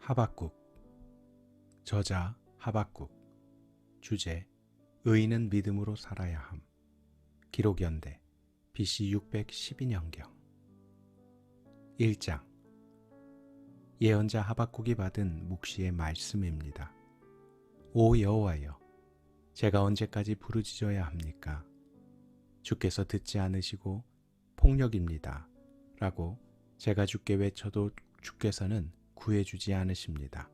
하박국. 저자 하박국. 주제 의인은 믿음으로 살아야 함. 기록 연대 BC 612년경. 1장. 예언자 하박국이 받은 묵시의 말씀입니다. 오 여호와여, 제가 언제까지 부르짖어야 합니까? 주께서 듣지 않으시고 폭력입니다 라고 제가 주께 외쳐도 주께서는 구해주지 않으십니다.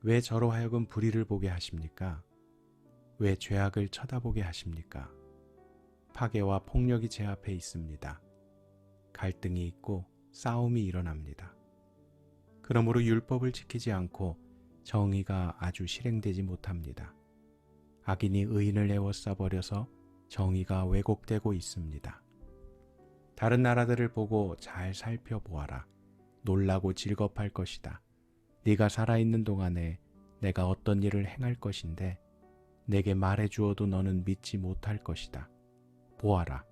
왜 저로 하여금 불의를 보게 하십니까? 왜 죄악을 쳐다보게 하십니까? 파괴와 폭력이 제 앞에 있습니다. 갈등이 있고 싸움이 일어납니다. 그러므로 율법을 지키지 않고 정의가 아주 실행되지 못합니다. 악인이 의인을 에워싸버려서 정의가 왜곡되고 있습니다. 다른 나라들을 보고 잘 살펴보아라. 놀라고 즐겁할 것이다. 네가 살아있는 동안에 내가 어떤 일을 행할 것인데 내게 말해주어도 너는 믿지 못할 것이다. 보아라.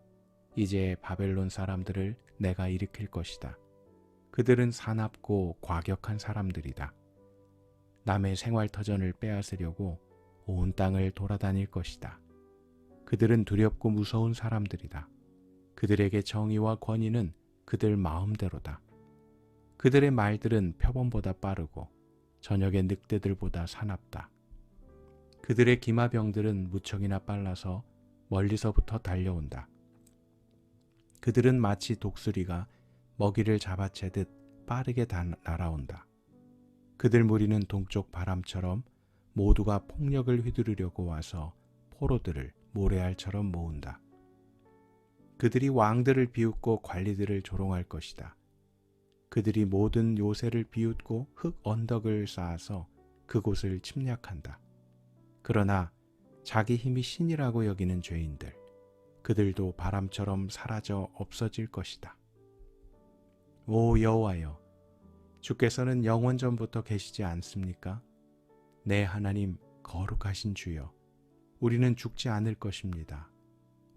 이제 바벨론 사람들을 내가 일으킬 것이다. 그들은 사납고 과격한 사람들이다. 남의 생활터전을 빼앗으려고 온 땅을 돌아다닐 것이다. 그들은 두렵고 무서운 사람들이다. 그들에게 정의와 권위는 그들 마음대로다. 그들의 말들은 표범보다 빠르고 저녁의 늑대들보다 사납다. 그들의 기마병들은 무척이나 빨라서 멀리서부터 달려온다. 그들은 마치 독수리가 먹이를 잡아채듯 빠르게 날아온다. 그들 무리는 동쪽 바람처럼 모두가 폭력을 휘두르려고 와서 포로들을 모래알처럼 모은다. 그들이 왕들을 비웃고 관리들을 조롱할 것이다. 그들이 모든 요새를 비웃고 흙 언덕을 쌓아서 그곳을 침략한다. 그러나 자기 힘이 신이라고 여기는 죄인들, 그들도 바람처럼 사라져 없어질 것이다. 오 여호와여, 주께서는 영원전부터 계시지 않습니까? 내 하나님 거룩하신 주여, 우리는 죽지 않을 것입니다.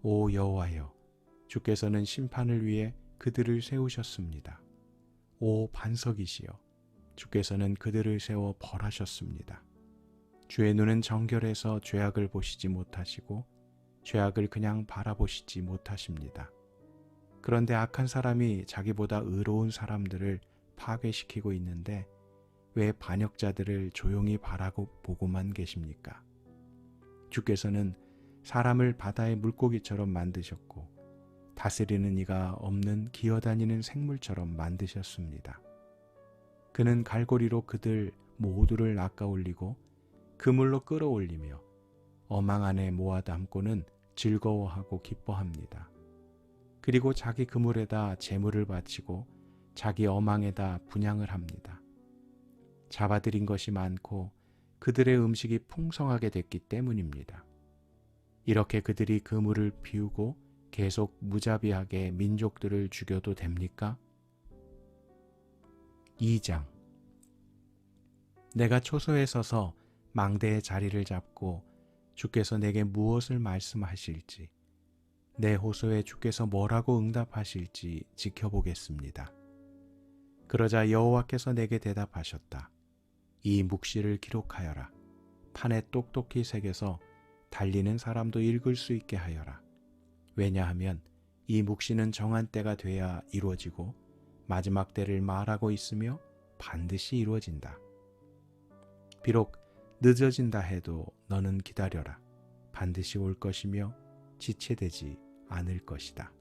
오 여호와여, 주께서는 심판을 위해 그들을 세우셨습니다. 오 반석이시여, 주께서는 그들을 세워 벌하셨습니다. 주의 눈은 정결해서 죄악을 보시지 못하시고 죄악을 그냥 바라보시지 못하십니다. 그런데 악한 사람이 자기보다 의로운 사람들을 파괴시키고 있는데 왜 반역자들을 조용히 바라고 보고만 계십니까? 주께서는 사람을 바다의 물고기처럼 만드셨고 다스리는 이가 없는 기어다니는 생물처럼 만드셨습니다. 그는 갈고리로 그들 모두를 낚아올리고 그물로 끌어올리며 어망 안에 모아 담고는 즐거워하고 기뻐합니다. 그리고 자기 그물에다 재물을 바치고 자기 어망에다 분향을 합니다. 잡아들인 것이 많고 그들의 음식이 풍성하게 됐기 때문입니다. 이렇게 그들이 그물을 비우고 계속 무자비하게 민족들을 죽여도 됩니까? 2장. 내가 초소에 서서 망대의 자리를 잡고 주께서 내게 무엇을 말씀하실지, 내 호소에 주께서 뭐라고 응답하실지 지켜보겠습니다. 그러자 여호와께서 내게 대답하셨다. 이 묵시를 기록하여라. 판에 똑똑히 새겨서 달리는 사람도 읽을 수 있게 하여라. 왜냐하면 이 묵시는 정한 때가 돼야 이루어지고 마지막 때를 말하고 있으며 반드시 이루어진다. 비록 늦어진다 해도 너는 기다려라. 반드시 올 것이며 지체되지 않을 것이다.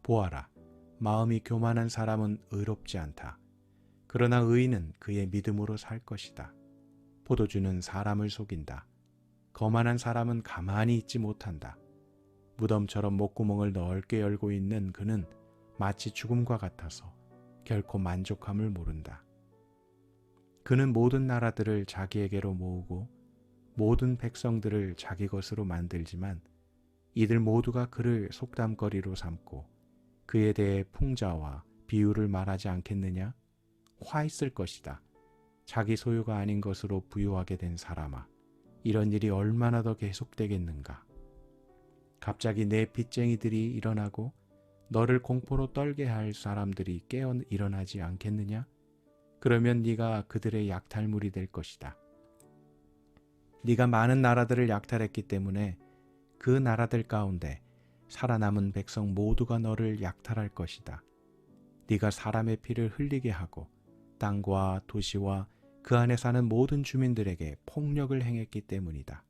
보아라, 마음이 교만한 사람은 의롭지 않다. 그러나 의인은 그의 믿음으로 살 것이다. 포도주는 사람을 속인다. 거만한 사람은 가만히 있지 못한다. 무덤처럼 목구멍을 넓게 열고 있는 그는 마치 죽음과 같아서 결코 만족함을 모른다. 그는 모든 나라들을 자기에게로 모으고 모든 백성들을 자기 것으로 만들지만 이들 모두가 그를 속담거리로 삼고 그에 대해 풍자와 비유를 말하지 않겠느냐? 화 있을 것이다. 자기 소유가 아닌 것으로 부유하게 된 사람아, 이런 일이 얼마나 더 계속되겠는가? 갑자기 내 빚쟁이들이 일어나고 너를 공포로 떨게 할 사람들이 깨어 일어나지 않겠느냐? 그러면 네가 그들의 약탈물이 될 것이다. 네가 많은 나라들을 약탈했기 때문에 그 나라들 가운데 살아남은 백성 모두가 너를 약탈할 것이다. 네가 사람의 피를 흘리게 하고 땅과 도시와 그 안에 사는 모든 주민들에게 폭력을 행했기 때문이다.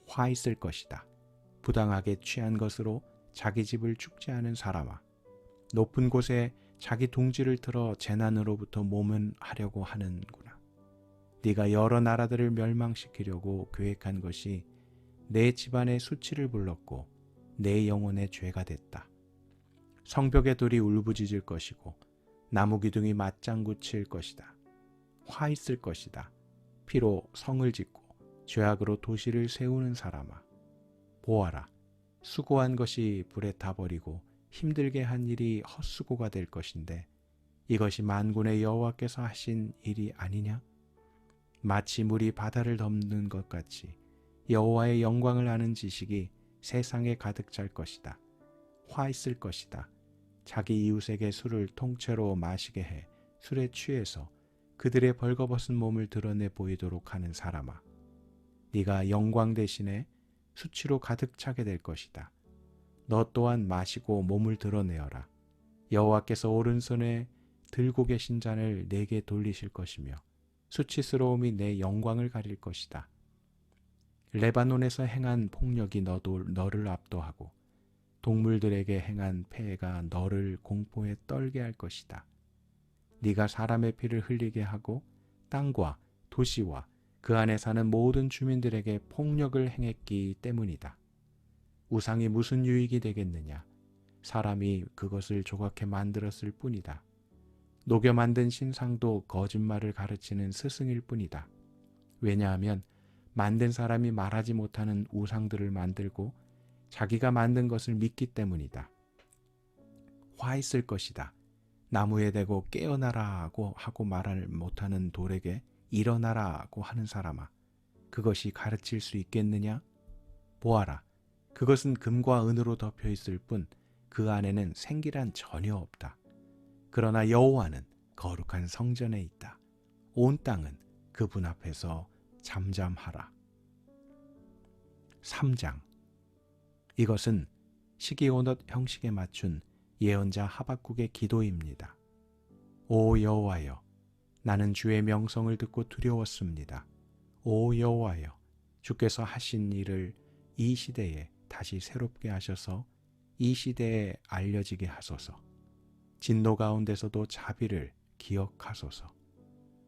화 있을 것이다. 부당하게 취한 것으로 자기 집을 축제하는 사람아. 높은 곳에 자기 둥지를 틀어 재난으로부터 모면하려고 하는구나. 네가 여러 나라들을 멸망시키려고 계획한 것이 내 집안의 수치를 불렀고 내 영혼의 죄가 됐다. 성벽의 돌이 울부짖을 것이고 나무 기둥이 맞장구 칠 것이다. 화 있을 것이다. 피로 성을 짓고 죄악으로 도시를 세우는 사람아. 보아라. 수고한 것이 불에 타버리고 힘들게 한 일이 헛수고가 될 것인데 이것이 만군의 여호와께서 하신 일이 아니냐? 마치 물이 바다를 덮는 것 같이 여호와의 영광을 아는 지식이 세상에 가득 찰 것이다. 화 있을 것이다. 자기 이웃에게 술을 통째로 마시게 해 술에 취해서 그들의 벌거벗은 몸을 드러내 보이도록 하는 사람아. 네가 영광 대신에 수치로 가득 차게 될 것이다. 너 또한 마시고 몸을 드러내어라. 여호와께서 오른손에 들고 계신 잔을 내게 돌리실 것이며 수치스러움이 내 영광을 가릴 것이다. 레바논에서 행한 폭력이 너를 압도하고 동물들에게 행한 폐해가 너를 공포에 떨게 할 것이다. 네가 사람의 피를 흘리게 하고 땅과 도시와 그 안에 사는 모든 주민들에게 폭력을 행했기 때문이다. 우상이 무슨 유익이 되겠느냐? 사람이 그것을 조각해 만들었을 뿐이다. 녹여 만든 신상도 거짓말을 가르치는 스승일 뿐이다. 왜냐하면 만든 사람이 말하지 못하는 우상들을 만들고 자기가 만든 것을 믿기 때문이다. 화 있을 것이다. 나무에 대고 깨어나라고 하고 말을 못하는 돌에게 일어나라고 하는 사람아. 그것이 가르칠 수 있겠느냐? 보아라. 그것은 금과 은으로 덮여 있을 뿐 그 안에는 생기란 전혀 없다. 그러나 여호와는 거룩한 성전에 있다. 온 땅은 그분 앞에서 잠잠하라. 3장. 이것은 시기온옷 형식에 맞춘 예언자 하박국의 기도입니다. 오 여호와여, 나는 주의 명성을 듣고 두려웠습니다. 오 여호와여, 주께서 하신 일을 이 시대에 다시 새롭게 하셔서 이 시대에 알려지게 하소서. 진노 가운데서도 자비를 기억하소서.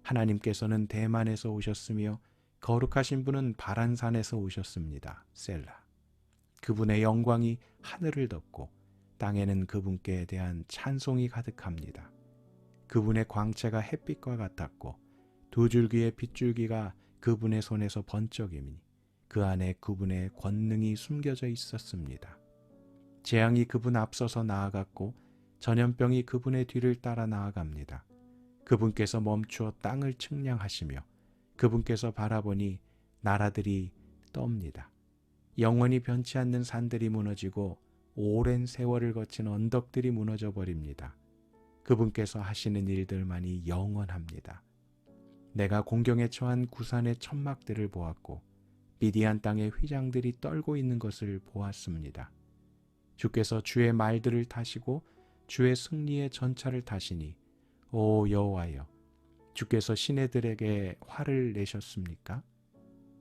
하나님께서는 대만에서 오셨으며 거룩하신 분은 바란산에서 오셨습니다. 셀라. 그분의 영광이 하늘을 덮고 땅에는 그분께 대한 찬송이 가득합니다. 그분의 광채가 햇빛과 같았고 두 줄기의 빗줄기가 그분의 손에서 번쩍이니 그 안에 그분의 권능이 숨겨져 있었습니다. 재앙이 그분 앞서서 나아갔고 전염병이 그분의 뒤를 따라 나아갑니다. 그분께서 멈추어 땅을 측량하시며 그분께서 바라보니 나라들이 떱니다. 영원히 변치 않는 산들이 무너지고 오랜 세월을 거친 언덕들이 무너져 버립니다. 그분께서 하시는 일들만이 영원합니다. 내가 공경에 처한 구산의 천막들을 보았고 미디안 땅의 휘장들이 떨고 있는 것을 보았습니다. 주께서 주의 말들을 타시고 주의 승리의 전차를 타시니 오 여호와여, 주께서 시내들에게 화를 내셨습니까?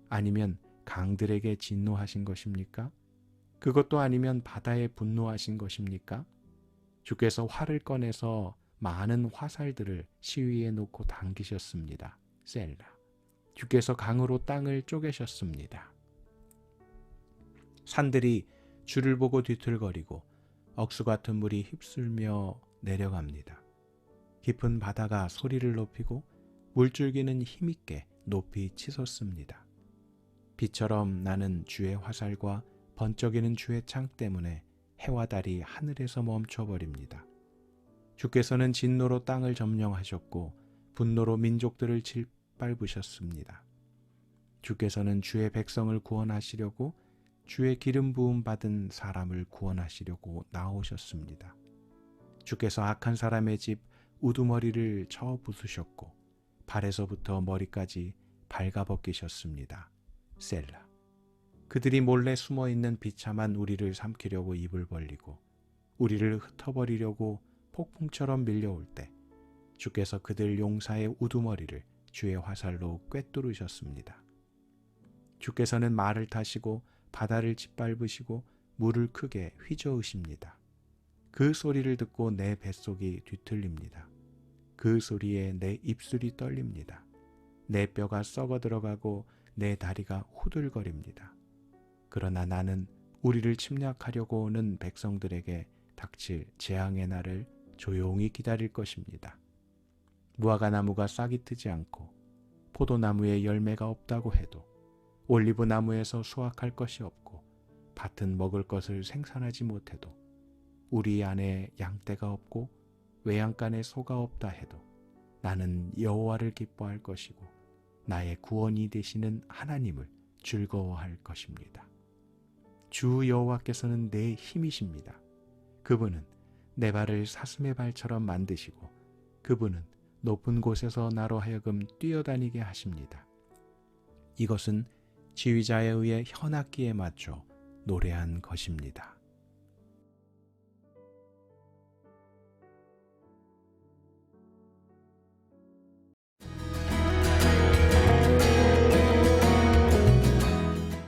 아니면 강들에게 진노하신 것입니까? 그것도 아니면 바다에 분노하신 것입니까? 주께서 활을 꺼내서 많은 화살들을 시위에 놓고 당기셨습니다. 셀라. 주께서 강으로 땅을 쪼개셨습니다. 산들이 주를 보고 뒤틀거리고 억수 같은 물이 휩쓸며 내려갑니다. 깊은 바다가 소리를 높이고 물줄기는 힘있게 높이 치솟습니다. 비처럼 나는 주의 화살과 번쩍이는 주의 창 때문에 해와 달이 하늘에서 멈춰버립니다. 주께서는 진노로 땅을 점령하셨고 분노로 민족들을 짓밟으셨습니다. 주께서는 주의 백성을 구원하시려고 주의 기름 부음 받은 사람을 구원하시려고 나오셨습니다. 주께서 악한 사람의 집 우두머리를 쳐 부수셨고 발에서부터 머리까지 발가벗기셨습니다. 셀라. 그들이 몰래 숨어있는 비참한 우리를 삼키려고 입을 벌리고 우리를 흩어버리려고 폭풍처럼 밀려올 때 주께서 그들 용사의 우두머리를 주의 화살로 꿰뚫으셨습니다. 주께서는 말을 타시고 바다를 짓밟으시고 물을 크게 휘저으십니다. 그 소리를 듣고 내 뱃속이 뒤틀립니다. 그 소리에 내 입술이 떨립니다. 내 뼈가 썩어 들어가고 내 다리가 후들거립니다. 그러나 나는 우리를 침략하려고 오는 백성들에게 닥칠 재앙의 날을 조용히 기다릴 것입니다. 무화과 나무가 싹이 트지 않고 포도나무에 열매가 없다고 해도 올리브 나무에서 수확할 것이 없고 밭은 먹을 것을 생산하지 못해도 우리 안에 양떼가 없고 외양간에 소가 없다 해도 나는 여호와를 기뻐할 것이고 나의 구원이 되시는 하나님을 즐거워할 것입니다. 주 여호와께서는 내 힘이십니다. 그분은 내 발을 사슴의 발처럼 만드시고 그분은 높은 곳에서 나로 하여금 뛰어다니게 하십니다. 이것은 지휘자에 의해 현악기에 맞춰 노래한 것입니다.